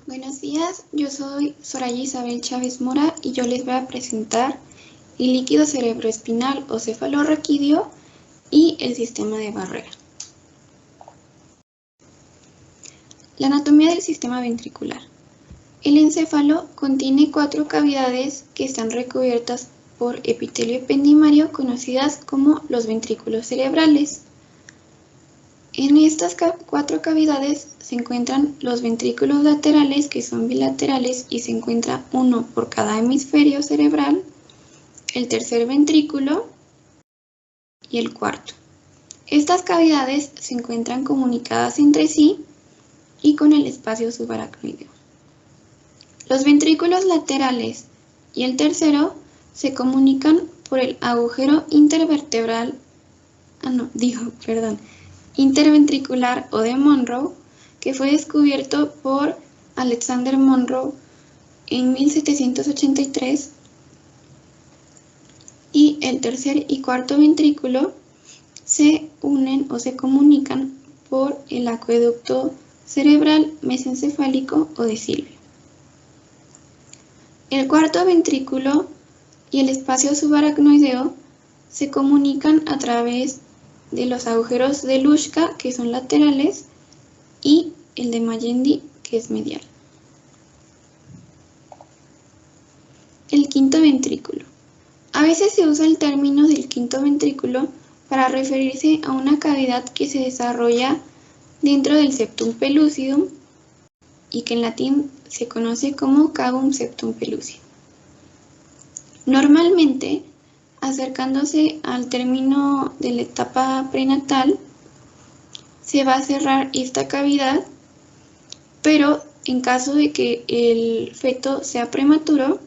Buenos días, yo soy Soraya Isabel Chávez Mora y yo les voy a presentar el líquido cerebroespinal o cefalorraquídeo y el sistema de barrera. La anatomía del sistema ventricular. El encéfalo contiene 4 cavidades que están recubiertas por epitelio ependimario conocidas como los ventrículos cerebrales. En estas 4 cavidades se encuentran los ventrículos laterales, que son bilaterales, y se encuentra uno por cada hemisferio cerebral, el tercer ventrículo y el cuarto. Estas cavidades se encuentran comunicadas entre sí y con el espacio subaracnoideo. Los ventrículos laterales y el tercero se comunican por el agujero interventricular o de Monro, que fue descubierto por Alexander Monro en 1783, y el tercer y cuarto ventrículo se unen o se comunican por el acueducto cerebral mesencefálico o de Silvio. El cuarto ventrículo y el espacio subaracnoideo se comunican a través de los agujeros de Luschka, que son laterales, y el de Magendie, que es medial. El quinto ventrículo. A veces se usa el término del quinto ventrículo para referirse a una cavidad que se desarrolla dentro del septum pellucidum y que en latín se conoce como cavum septum pellucidum. Normalmente, acercándose al término de la etapa prenatal, se va a cerrar esta cavidad, pero en caso de que el feto sea prematuro,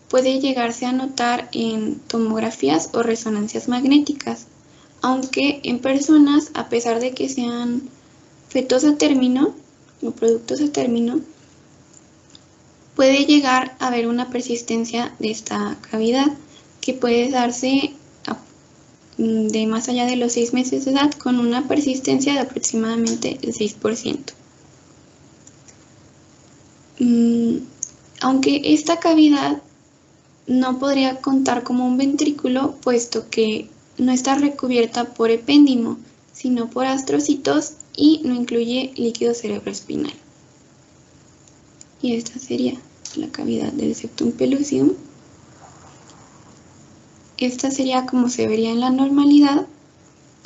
puede llegarse a notar en tomografías o resonancias magnéticas, aunque en personas, a pesar de que sean fetos a término o productos a término, puede llegar a haber una persistencia de esta cavidad que puede darse de más allá de los 6 meses de edad con una persistencia de aproximadamente el 6%. Aunque esta cavidad no podría contar como un ventrículo, puesto que no está recubierta por epéndimo, sino por astrocitos y no incluye líquido cerebroespinal. Y esta sería la cavidad del septum pellucidum. Esta sería como se vería en la normalidad,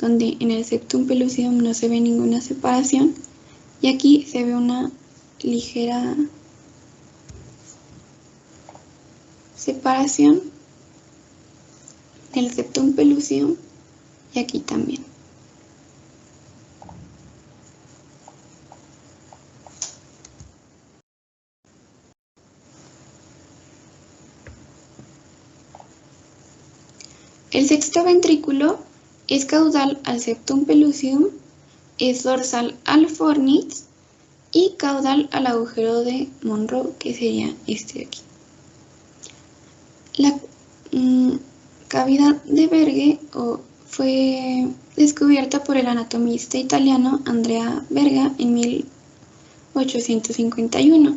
donde en el septum pellucidum no se ve ninguna separación, y aquí se ve una ligera separación del septum pellucidum y aquí también. El sexto ventrículo es caudal al septum pellucidum, es dorsal al fornix y caudal al agujero de Monro, que sería este de aquí. La cavidad de Berge fue descubierta por el anatomista italiano Andrea Verga en 1851.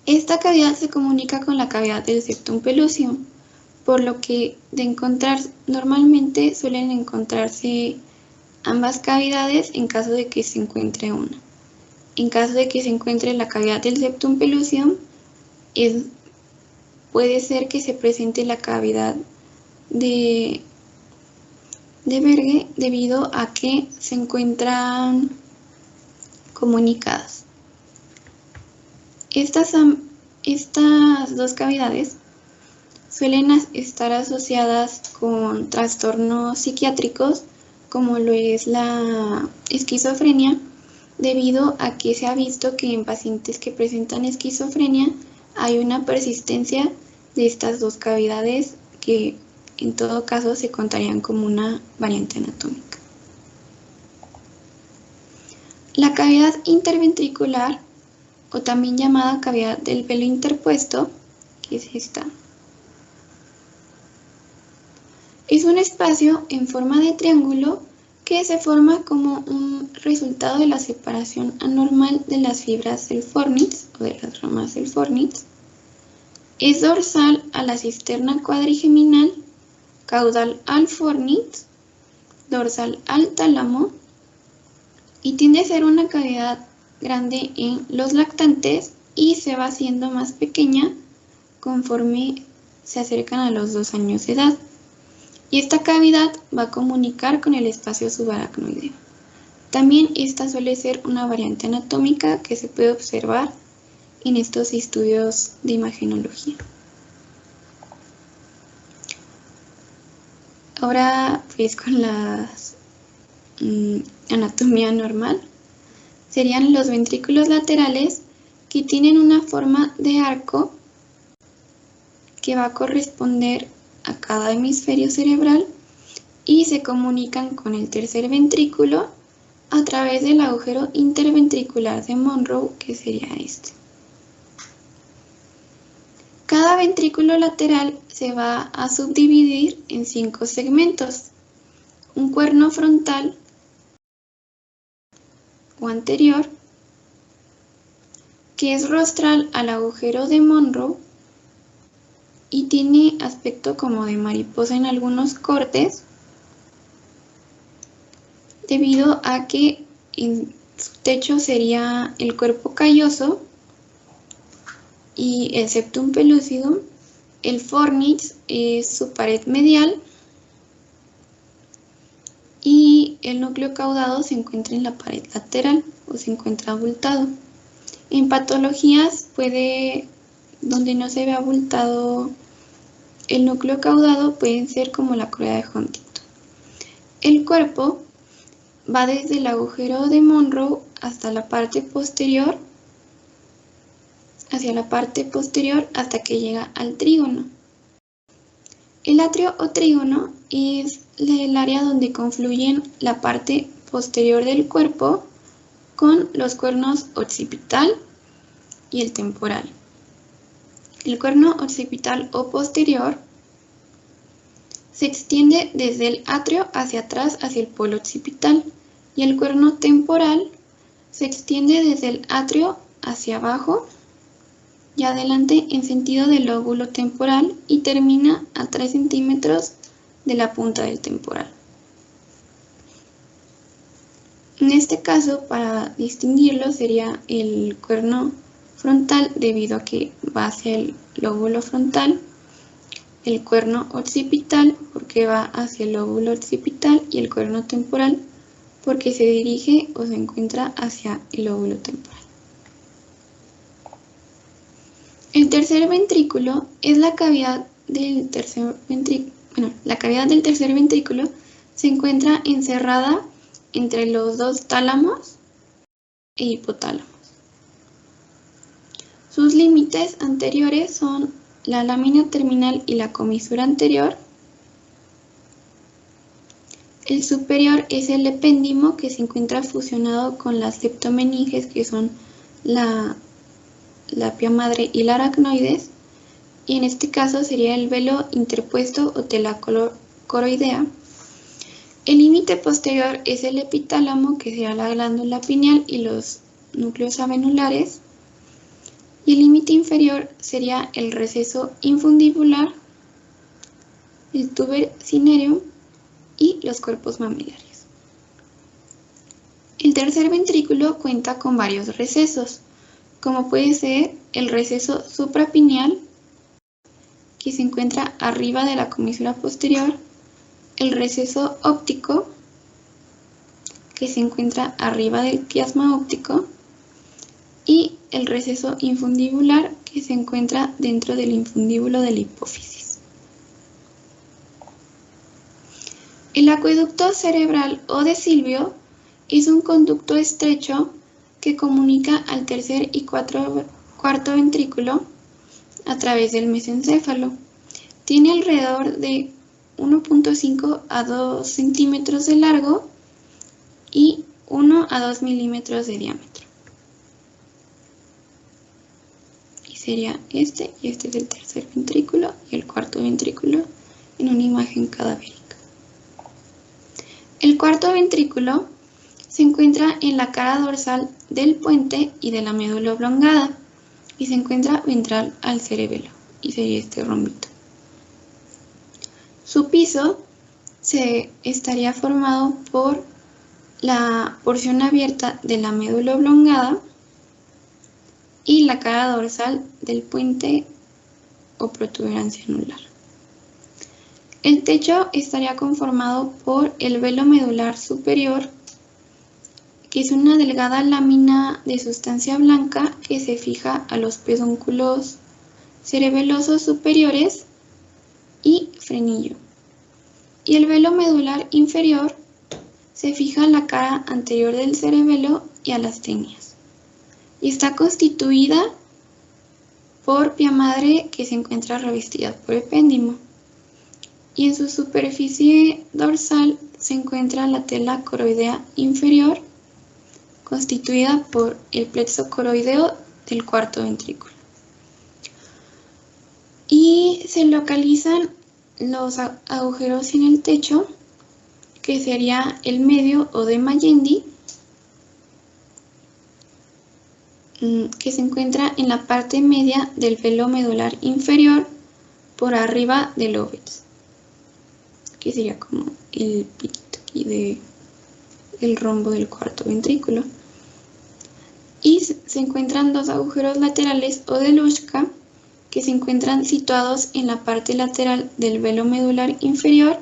Esta cavidad se comunica con la cavidad del septum pellucidum, por lo que normalmente suelen encontrarse ambas cavidades en caso de que se encuentre una. En caso de que se encuentre la cavidad del septum pellucidum, puede ser que se presente la cavidad de Berge debido a que se encuentran comunicadas. Estas dos cavidades suelen estar asociadas con trastornos psiquiátricos, como lo es la esquizofrenia, debido a que se ha visto que en pacientes que presentan esquizofrenia hay una persistencia de estas dos cavidades que en todo caso se contarían como una variante anatómica. La cavidad interventricular, o también llamada cavidad del velo interpuesto, que es esta, es un espacio en forma de triángulo que se forma como un resultado de la separación anormal de las fibras del fornix o de las ramas del fornix. Es dorsal a la cisterna cuadrigeminal, caudal al fornix, dorsal al tálamo y tiende a ser una cavidad grande en los lactantes y se va haciendo más pequeña conforme se acercan a los 2 años de edad. Y esta cavidad va a comunicar con el espacio subaracnoideo. También esta suele ser una variante anatómica que se puede observar en estos estudios de imagenología. Ahora, pues con la anatomía normal, serían los ventrículos laterales que tienen una forma de arco que va a corresponder a cada hemisferio cerebral y se comunican con el tercer ventrículo a través del agujero interventricular de Monroe, que sería este. Cada ventrículo lateral se va a subdividir en 5 segmentos: un cuerno frontal o anterior, que es rostral al agujero de Monroe y tiene aspecto como de mariposa en algunos cortes, debido a que en su techo sería el cuerpo calloso y el septum pellucidum. El fornix es su pared medial y el núcleo caudado se encuentra en la pared lateral o se encuentra abultado. En patologías donde no se ve abultado el núcleo caudado, pueden ser como la corea de Huntington. El cuerpo va desde el agujero de Monroe hasta la parte posterior, hasta que llega al trígono. El atrio o trígono es el área donde confluyen la parte posterior del cuerpo con los cuernos occipital y el temporal. El cuerno occipital o posterior se extiende desde el atrio hacia atrás hacia el polo occipital y el cuerno temporal se extiende desde el atrio hacia abajo y adelante en sentido del lóbulo temporal y termina a 3 centímetros de la punta del temporal. En este caso, para distinguirlo, sería el cuerno frontal debido a que va hacia el lóbulo frontal, el cuerno occipital porque va hacia el lóbulo occipital y el cuerno temporal porque se dirige o se encuentra hacia el lóbulo temporal. El tercer ventrículo es la cavidad del tercer ventrículo. La cavidad del tercer ventrículo se encuentra encerrada entre los 2 tálamos e hipotálamos. Sus límites anteriores son la lámina terminal y la comisura anterior. El superior es el epéndimo, que se encuentra fusionado con las leptomeninges, que son la pia madre y la aracnoides, y en este caso sería el velo interpuesto o tela coroidea. El límite posterior es el epitálamo, que sería la glándula pineal y los núcleos avenulares, y el límite inferior sería el receso infundibular, el tuber cinereum y los cuerpos mamilarios. El tercer ventrículo cuenta con varios recesos, como puede ser el receso suprapineal, que se encuentra arriba de la comisura posterior, el receso óptico, que se encuentra arriba del quiasma óptico, y el receso infundibular, que se encuentra dentro del infundíbulo de la hipófisis. El acueducto cerebral o de Silvio es un conducto estrecho que comunica al tercer y cuarto ventrículo a través del mesencéfalo. Tiene alrededor de 1.5 a 2 centímetros de largo y 1 a 2 milímetros de diámetro. Y sería este es el tercer ventrículo y el cuarto ventrículo en una imagen cadavérica. El cuarto ventrículo se encuentra en la cara dorsal del puente y de la médula oblongada y se encuentra ventral al cerebelo y sería este rombito. Su piso estaría formado por la porción abierta de la médula oblongada y la cara dorsal del puente o protuberancia anular. El techo estaría conformado por el velo medular superior, que es una delgada lámina de sustancia blanca que se fija a los pedúnculos cerebelosos superiores y frenillo. Y el velo medular inferior se fija a la cara anterior del cerebelo y a las tenias. Y está constituida por pia madre que se encuentra revestida por epéndimo. Y en su superficie dorsal se encuentra la tela coroidea inferior, constituida por el plexo coroideo del cuarto ventrículo. Y se localizan los agujeros en el techo, que sería el medio o de Magendie, que se encuentra en la parte media del velo medular inferior por arriba del óvix, que sería como el piquito aquí del rombo del cuarto ventrículo. Y se encuentran dos agujeros laterales o de Luschka, que se encuentran situados en la parte lateral del velo medular inferior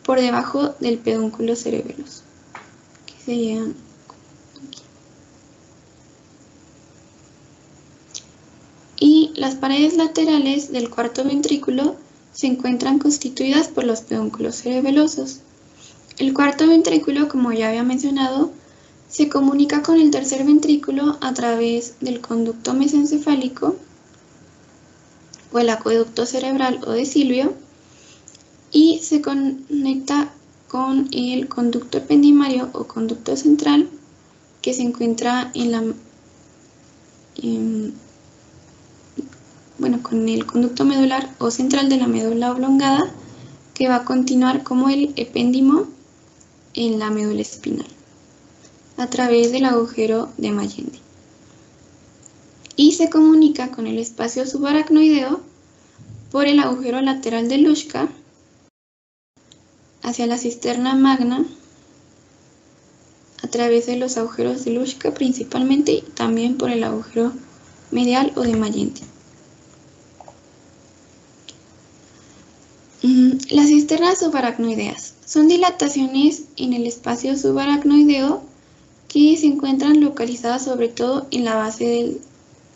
por debajo del pedúnculo cerebeloso, que serían aquí. Y las paredes laterales del cuarto ventrículo se encuentran constituidas por los pedúnculos cerebelosos. El cuarto ventrículo, como ya había mencionado, se comunica con el tercer ventrículo a través del conducto mesencefálico o el acueducto cerebral o de Silvio, y se conecta con el conducto ependimario o conducto central, que se encuentra con el conducto medular o central de la médula oblongada, que va a continuar como el epéndimo en la médula espinal, a través del agujero de Magendie. Y se comunica con el espacio subaracnoideo por el agujero lateral de Luschka hacia la cisterna magna, a través de los agujeros de Luschka principalmente, y también por el agujero medial o de Magendie. Las cisternas subaracnoideas son dilataciones en el espacio subaracnoideo que se encuentran localizadas sobre todo en la base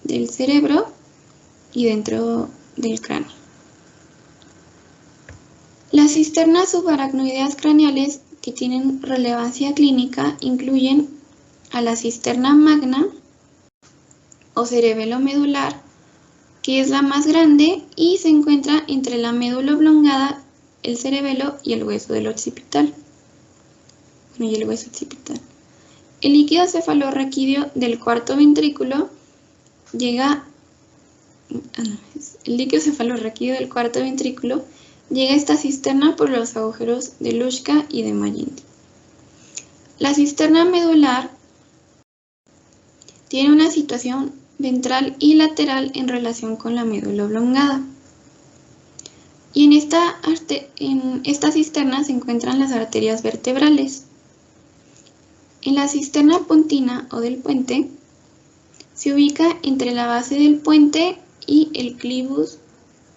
del cerebro y dentro del cráneo. Las cisternas subaracnoideas craneales que tienen relevancia clínica incluyen a la cisterna magna o cerebelo medular, que es la más grande y se encuentra entre la médula oblongada, el cerebelo y el hueso del occipital. El líquido cefalorraquídeo del cuarto ventrículo llega a esta cisterna por los agujeros de Luschka y de Magendie. La cisterna medular tiene una situación ventral y lateral en relación con la médula oblongada. Y en esta cisterna se encuentran las arterias vertebrales. En la cisterna pontina o del puente se ubica entre la base del puente y el clivus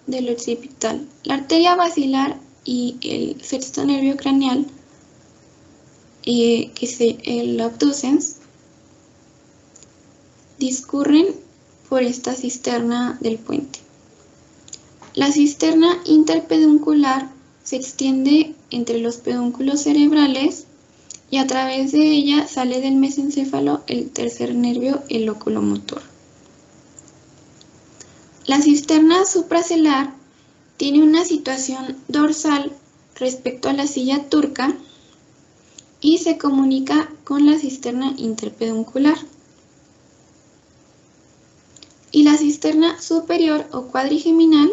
del occipital. La arteria basilar y el sexto nervio craneal, que es el abducens, discurren por esta cisterna del puente. La cisterna interpeduncular se extiende entre los pedúnculos cerebrales y a través de ella sale del mesencéfalo el tercer nervio, el oculomotor. La cisterna supracelar tiene una situación dorsal respecto a la silla turca y se comunica con la cisterna interpeduncular. Y la cisterna superior o cuadrigeminal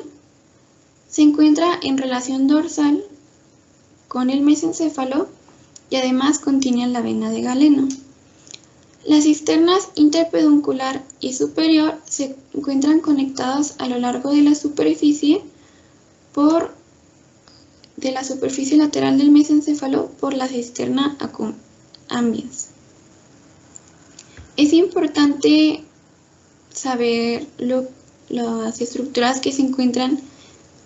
se encuentra en relación dorsal con el mesencéfalo y además contienen la vena de Galeno. Las cisternas interpeduncular y superior se encuentran conectadas a lo largo de la superficie lateral del mesencéfalo por la cisterna accumbens. Es importante saber las estructuras que se encuentran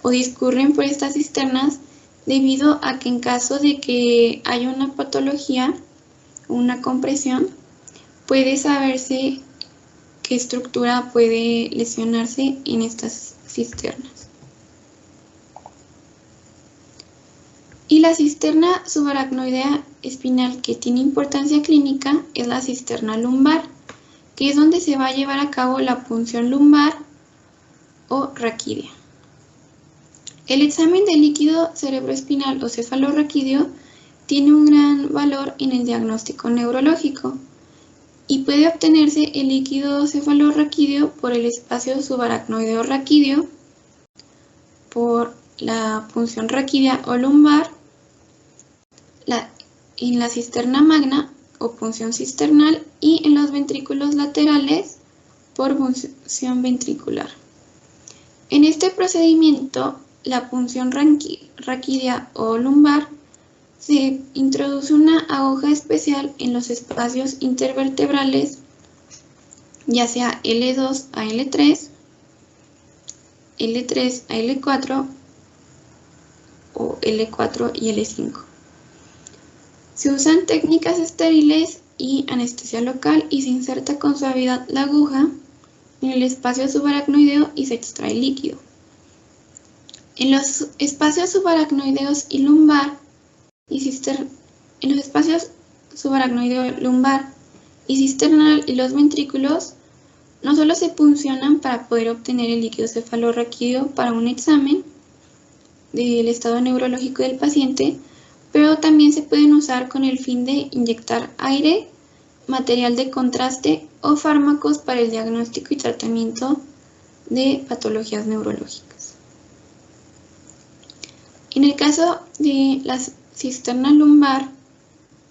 o discurren por estas cisternas, debido a que en caso de que haya una patología o una compresión, puede saberse qué estructura puede lesionarse en estas cisternas. Y la cisterna subaracnoidea espinal que tiene importancia clínica es la cisterna lumbar, que es donde se va a llevar a cabo la punción lumbar o raquídea. El examen de líquido cerebroespinal o cefalorraquídeo tiene un gran valor en el diagnóstico neurológico y puede obtenerse el líquido cefalorraquídeo por el espacio subaracnoideo raquídeo, por la punción raquídea o lumbar, en la cisterna magna o punción cisternal y en los ventrículos laterales por punción ventricular. En este procedimiento, la punción raquídea o lumbar, se introduce una aguja especial en los espacios intervertebrales, ya sea L2 a L3, L3 a L4 o L4 y L5. Se usan técnicas estériles y anestesia local y se inserta con suavidad la aguja en el espacio subaracnoideo y se extrae líquido. En los espacios subaracnoideos y lumbar en los espacios subaracnoideo, lumbar y cisternal y los ventrículos no solo se puncionan para poder obtener el líquido cefalorraquídeo para un examen del estado neurológico del paciente, pero también se pueden usar con el fin de inyectar aire, material de contraste o fármacos para el diagnóstico y tratamiento de patologías neurológicas. En el caso de la cisterna lumbar,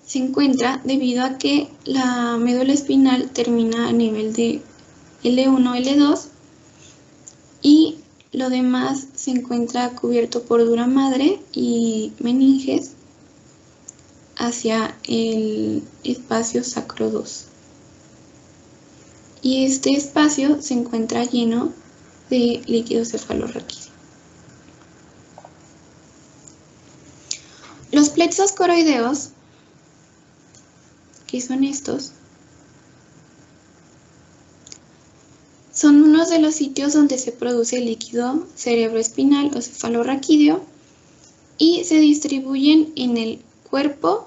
se encuentra debido a que la médula espinal termina a nivel de L1, L2 y lo demás se encuentra cubierto por dura madre y meninges hacia el espacio sacro 2. Y este espacio se encuentra lleno de líquido cefalorraquídeo. Los plexos coroideos, que son estos, son unos de los sitios donde se produce el líquido cerebroespinal o cefalorraquídeo y se distribuyen en el cuerpo,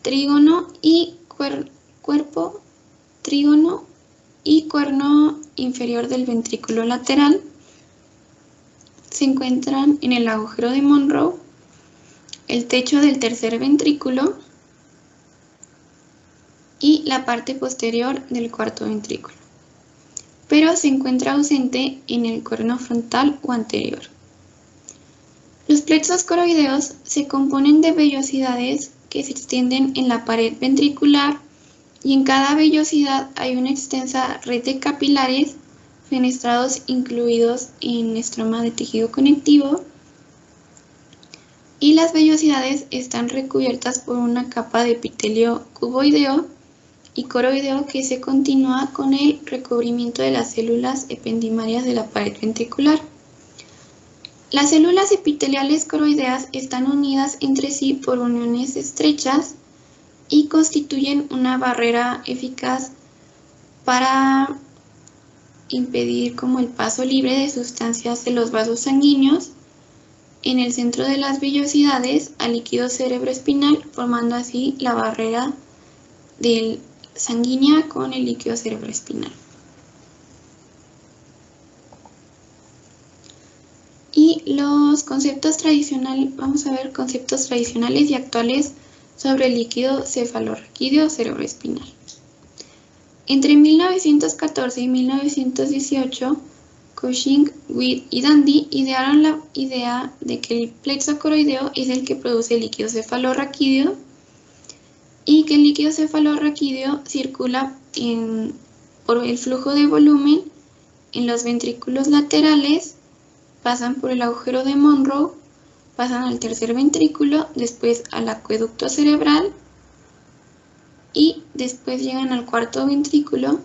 trígono y cuerno inferior del ventrículo lateral. Se encuentran en el agujero de Monroe, el techo del tercer ventrículo y la parte posterior del cuarto ventrículo, pero se encuentra ausente en el cuerno frontal o anterior. Los plexos coroideos se componen de vellosidades que se extienden en la pared ventricular y en cada vellosidad hay una extensa red de capilares fenestrados incluidos en estroma de tejido conectivo, y las vellosidades están recubiertas por una capa de epitelio cuboideo y coroideo que se continúa con el recubrimiento de las células ependimarias de la pared ventricular. Las células epiteliales coroideas están unidas entre sí por uniones estrechas y constituyen una barrera eficaz para impedir como el paso libre de sustancias de los vasos sanguíneos en el centro de las vellosidades al líquido cerebroespinal, formando así la barrera sanguínea con el líquido cerebroespinal. Y los conceptos tradicionales, vamos a ver conceptos tradicionales y actuales sobre el líquido cefalorraquídeo cerebroespinal. Entre 1914 y 1918 Cushing, Witt y Dandy idearon la idea de que el plexo coroideo es el que produce el líquido cefalorraquídeo y que el líquido cefalorraquídeo circula por el flujo de volumen en los ventrículos laterales, pasan por el agujero de Monroe, pasan al tercer ventrículo, después al acueducto cerebral y después llegan al cuarto ventrículo,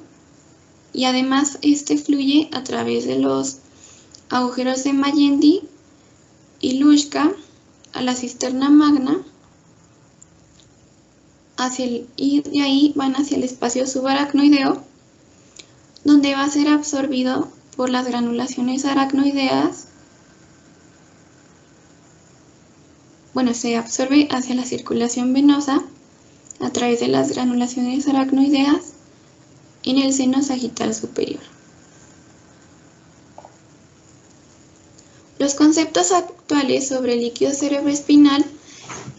y además este fluye a través de los agujeros de Magendie y Luschka a la cisterna magna, y de ahí van hacia el espacio subaracnoideo, donde va a ser absorbido por las granulaciones aracnoideas. Bueno, se absorbe hacia la circulación venosa a través de las granulaciones aracnoideas en el seno sagital superior. Los conceptos actuales sobre el líquido cerebroespinal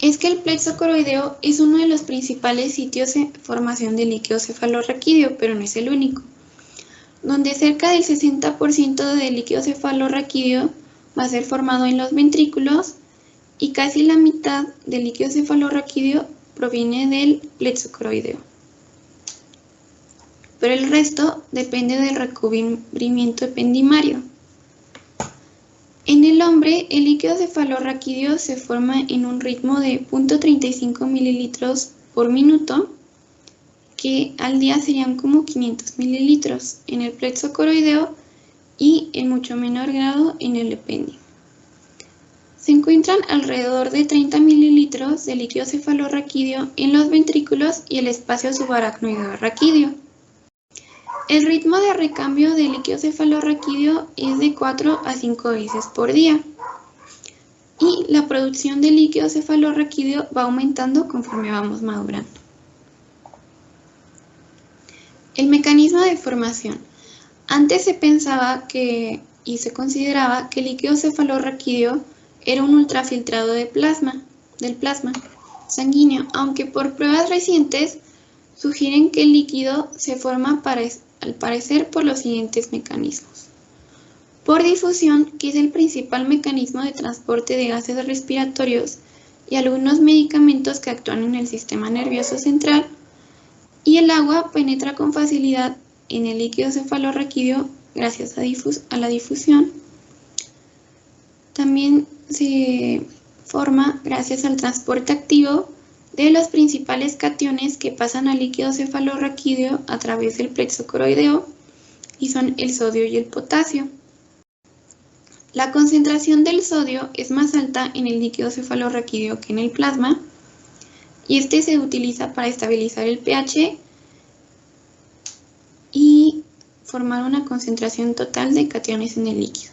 es que el plexo coroideo es uno de los principales sitios de formación de líquido cefalorraquídeo, pero no es el único, donde cerca del 60% del líquido cefalorraquídeo va a ser formado en los ventrículos y casi la mitad del líquido cefalorraquídeo proviene del plexo coroideo. Pero el resto depende del recubrimiento ependimario. En el hombre, el líquido cefalorraquídeo se forma en un ritmo de 0.35 mililitros por minuto, que al día serían como 500 mililitros en el plexo coroideo y en mucho menor grado en el ependio. Se encuentran alrededor de 30 mililitros de líquido cefalorraquídeo en los ventrículos y el espacio subaracnoideo raquídeo. El ritmo de recambio de líquido cefalorraquídeo es de 4 a 5 veces por día y la producción de líquido cefalorraquídeo va aumentando conforme vamos madurando. El mecanismo de formación. Antes se pensaba y se consideraba que el líquido cefalorraquídeo era un ultrafiltrado del plasma sanguíneo, aunque por pruebas recientes sugieren que el líquido se forma al parecer por los siguientes mecanismos. Por difusión, que es el principal mecanismo de transporte de gases respiratorios y algunos medicamentos que actúan en el sistema nervioso central, y el agua penetra con facilidad en el líquido cefalorraquídeo gracias a la difusión. También se forma gracias al transporte activo de los principales cationes que pasan al líquido cefalorraquídeo a través del plexo coroideo, y son el sodio y el potasio. La concentración del sodio es más alta en el líquido cefalorraquídeo que en el plasma, y este se utiliza para estabilizar el pH y formar una concentración total de cationes en el líquido.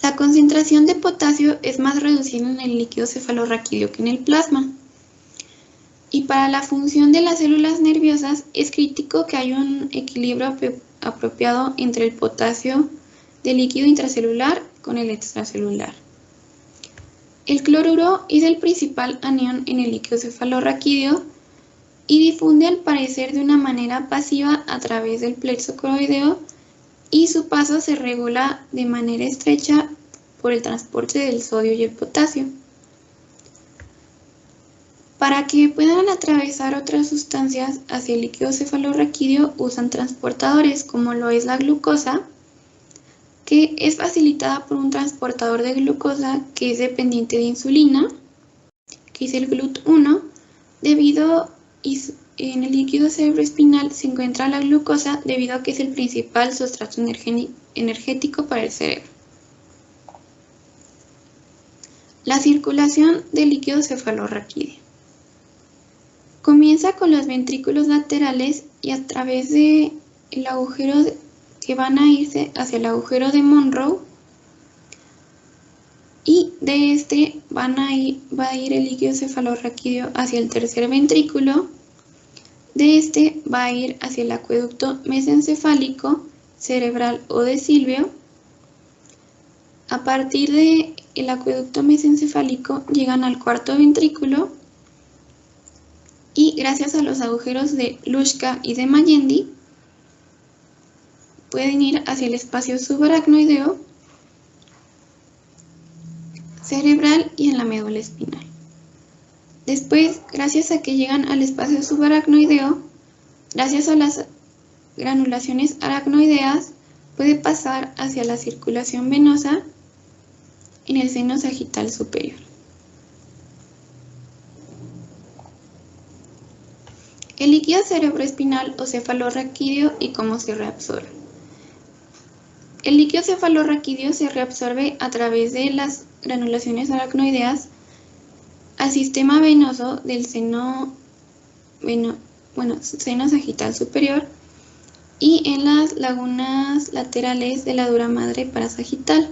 La concentración de potasio es más reducida en el líquido cefalorraquídeo que en el plasma. Y para la función de las células nerviosas es crítico que haya un equilibrio apropiado entre el potasio del líquido intracelular con el extracelular. El cloruro es el principal anión en el líquido cefalorraquídeo y difunde al parecer de una manera pasiva a través del plexo coroideo, y su paso se regula de manera estrecha por el transporte del sodio y el potasio. Para que puedan atravesar otras sustancias hacia el líquido cefalorraquídeo usan transportadores, como lo es la glucosa, que es facilitada por un transportador de glucosa que es dependiente de insulina, que es el GLUT1, en el líquido cerebroespinal se encuentra la glucosa debido a que es el principal sustrato energético para el cerebro. La circulación del líquido cefalorraquídeo. Comienza con los ventrículos laterales y a través del agujero que van a irse hacia el agujero de Monroe, y de este va a ir el líquido cefalorraquídeo hacia el tercer ventrículo. De este va a ir hacia el acueducto mesencefálico, cerebral o de Silvio. A partir del acueducto mesencefálico llegan al cuarto ventrículo y gracias a los agujeros de Luschka y de Magendie pueden ir hacia el espacio subaracnoideo, cerebral y en la médula espinal. Después, gracias a que llegan al espacio subaracnoideo, gracias a las granulaciones aracnoideas, puede pasar hacia la circulación venosa en el seno sagital superior. El líquido cerebroespinal o cefalorraquídeo y cómo se reabsorbe. El líquido cefalorraquídeo se reabsorbe a través de las granulaciones aracnoideas al sistema venoso del seno sagital superior y en las lagunas laterales de la dura madre parasagital.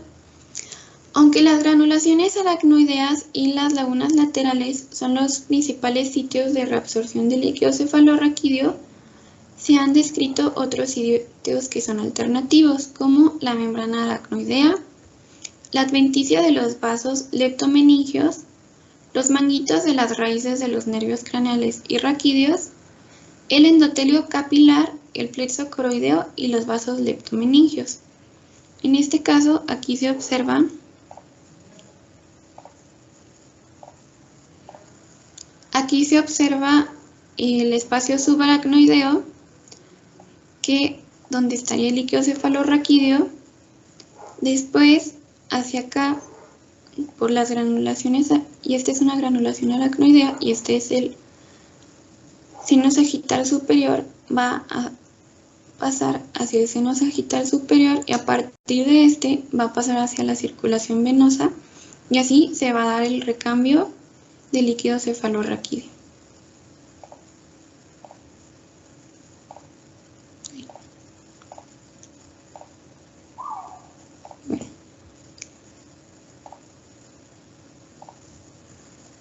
Aunque las granulaciones aracnoideas y las lagunas laterales son los principales sitios de reabsorción del líquido cefalorraquídeo, se han descrito otros sitios que son alternativos, como la membrana aracnoidea, la adventicia de los vasos leptomeningios, los manguitos de las raíces de los nervios craneales y raquídeos, el endotelio capilar, el plexo coroideo y los vasos leptomeningios. En este caso, aquí se observa el espacio subaracnoideo, donde estaría el líquido cefalorraquídeo. Después, hacia acá, por las granulaciones, y esta es una granulación aracnoidea, y este es el seno sagital superior, va a pasar hacia el seno sagital superior y a partir de este va a pasar hacia la circulación venosa y así se va a dar el recambio del líquido cefalorraquídeo.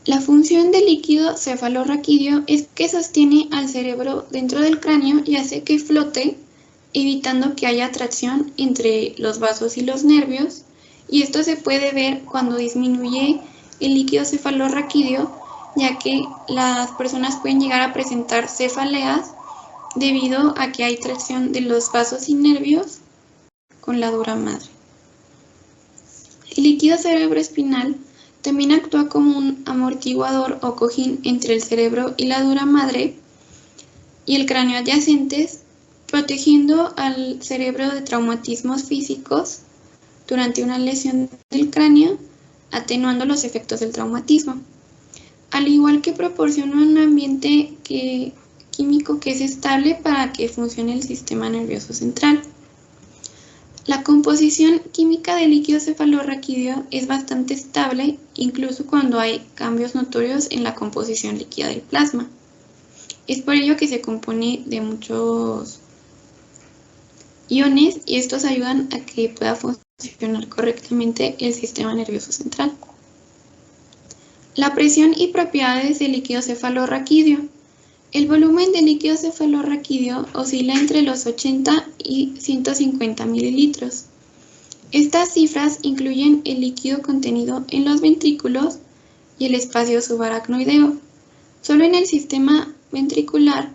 La función del líquido cefalorraquídeo es que sostiene al cerebro dentro del cráneo y hace que flote, evitando que haya atracción entre los vasos y los nervios, y esto se puede ver cuando disminuye el líquido cefalorraquídeo, ya que las personas pueden llegar a presentar cefaleas debido a que hay tracción de los vasos y nervios con la dura madre. El líquido cerebroespinal también actúa como un amortiguador o cojín entre el cerebro y la dura madre y el cráneo adyacentes, protegiendo al cerebro de traumatismos físicos durante una lesión del cráneo, atenuando los efectos del traumatismo. Al igual que proporciona un ambiente químico que es estable para que funcione el sistema nervioso central. La composición química del líquido cefalorraquídeo es bastante estable, incluso cuando hay cambios notorios en la composición líquida del plasma. Es por ello que se compone de muchos iones y estos ayudan a que pueda funcionar correctamente el sistema nervioso central. La presión y propiedades del líquido cefalorraquídeo. El volumen del líquido cefalorraquídeo oscila entre los 80 y 150 mililitros. Estas cifras incluyen el líquido contenido en los ventrículos y el espacio subaracnoideo. Solo en el sistema ventricular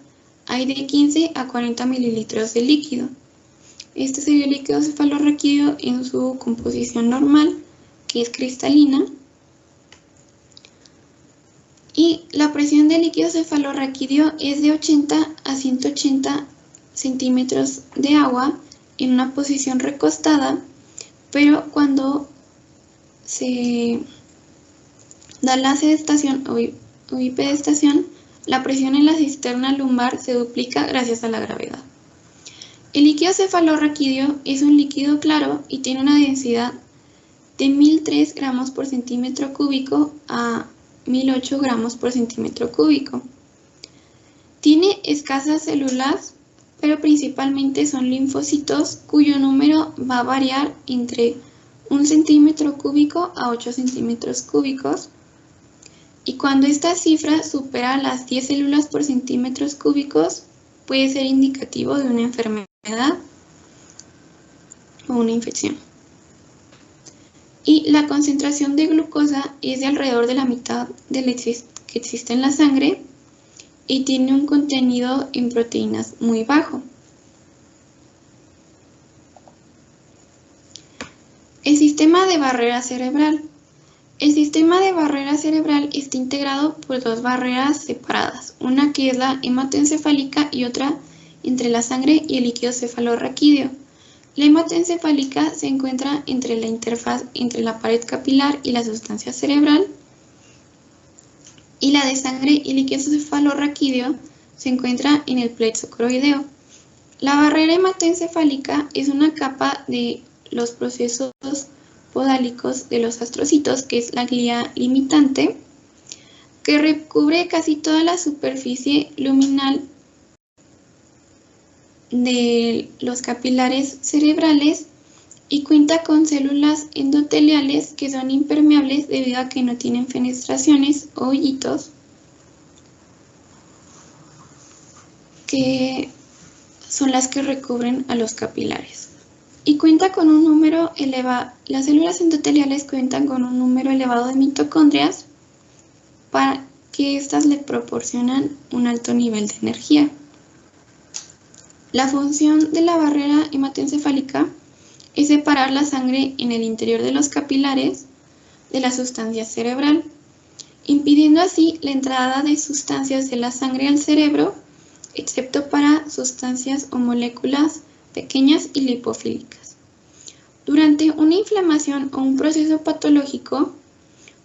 hay de 15 a 40 mililitros de líquido. Este sería el líquido cefalorraquídeo en su composición normal, que es cristalina. Y la presión del líquido cefalorraquídeo es de 80 a 180 centímetros de agua en una posición recostada, pero cuando se da la sedestación o bipedestación, la presión en la cisterna lumbar se duplica gracias a la gravedad. El líquido cefalorraquídeo es un líquido claro y tiene una densidad de 1003 gramos por centímetro cúbico a 1008 gramos por centímetro cúbico. Tiene escasas células, pero principalmente son linfocitos cuyo número va a variar entre 1 centímetro cúbico a 8 centímetros cúbicos. Y cuando esta cifra supera las 10 células por centímetros cúbicos, puede ser indicativo de una enfermedad o una infección. Y la concentración de glucosa es de alrededor de la mitad de la que existe en la sangre y tiene un contenido en proteínas muy bajo. El sistema de barrera cerebral. El sistema de barrera cerebral está integrado por dos barreras separadas, una que es la hematoencefálica y otra entre la sangre y el líquido cefalorraquídeo. La hematoencefálica se encuentra entre la interfaz entre la pared capilar y la sustancia cerebral, y la de sangre y líquido cefalorraquídeo se encuentra en el plexo coroideo. La barrera hematoencefálica es una capa de los procesos podálicos de los astrocitos, que es la glía limitante, que recubre casi toda la superficie luminal de los capilares cerebrales y cuenta con células endoteliales que son impermeables debido a que no tienen fenestraciones o hoyitos, que son las que recubren a los capilares. Y cuenta con un número elevado, las células endoteliales cuentan con un número elevado de mitocondrias para que éstas le proporcionan un alto nivel de energía. La función de la barrera hematoencefálica es separar la sangre en el interior de los capilares de la sustancia cerebral, impidiendo así la entrada de sustancias de la sangre al cerebro, excepto para sustancias o moléculas pequeñas y lipofílicas. Durante una inflamación o un proceso patológico,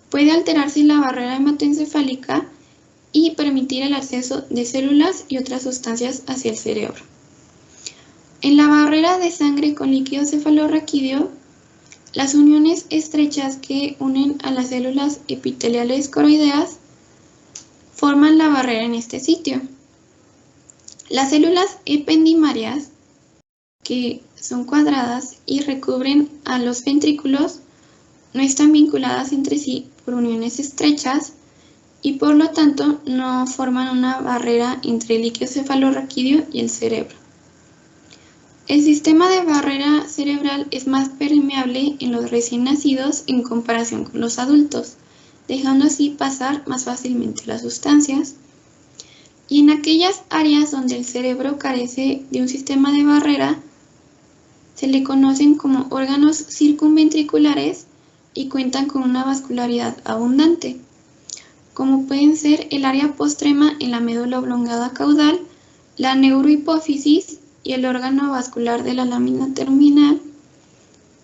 puede alterarse la barrera hematoencefálica y permitir el acceso de células y otras sustancias hacia el cerebro. En la barrera de sangre con líquido cefalorraquídeo, las uniones estrechas que unen a las células epiteliales coroideas forman la barrera en este sitio. Las células ependimarias, que son cuadradas y recubren a los ventrículos, no están vinculadas entre sí por uniones estrechas y por lo tanto no forman una barrera entre el líquido cefalorraquídeo y el cerebro. El sistema de barrera cerebral es más permeable en los recién nacidos en comparación con los adultos, dejando así pasar más fácilmente las sustancias. Y en aquellas áreas donde el cerebro carece de un sistema de barrera, se le conocen como órganos circunventriculares y cuentan con una vascularidad abundante, como pueden ser el área postrema en la médula oblongada caudal, la neurohipófisis y el órgano vascular de la lámina terminal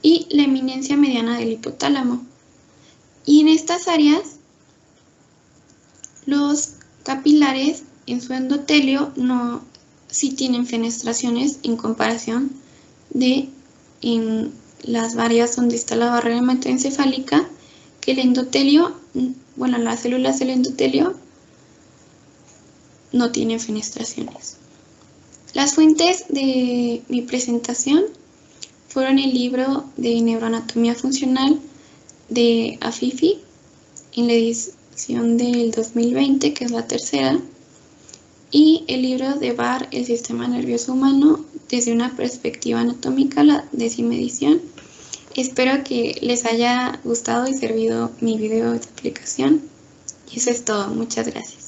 y la eminencia mediana del hipotálamo. Y en estas áreas, los capilares en su endotelio sí tienen fenestraciones en comparación de en las áreas donde está la barrera hematoencefálica, que el endotelio, las células del endotelio no tienen fenestraciones. Las fuentes de mi presentación fueron el libro de Neuroanatomía Funcional de Afifi, en la edición del 2020, que es la tercera, y el libro de Barr, El Sistema Nervioso Humano, desde una perspectiva anatómica, la 10ª edición. Espero que les haya gustado y servido mi video de explicación. Y eso es todo. Muchas gracias.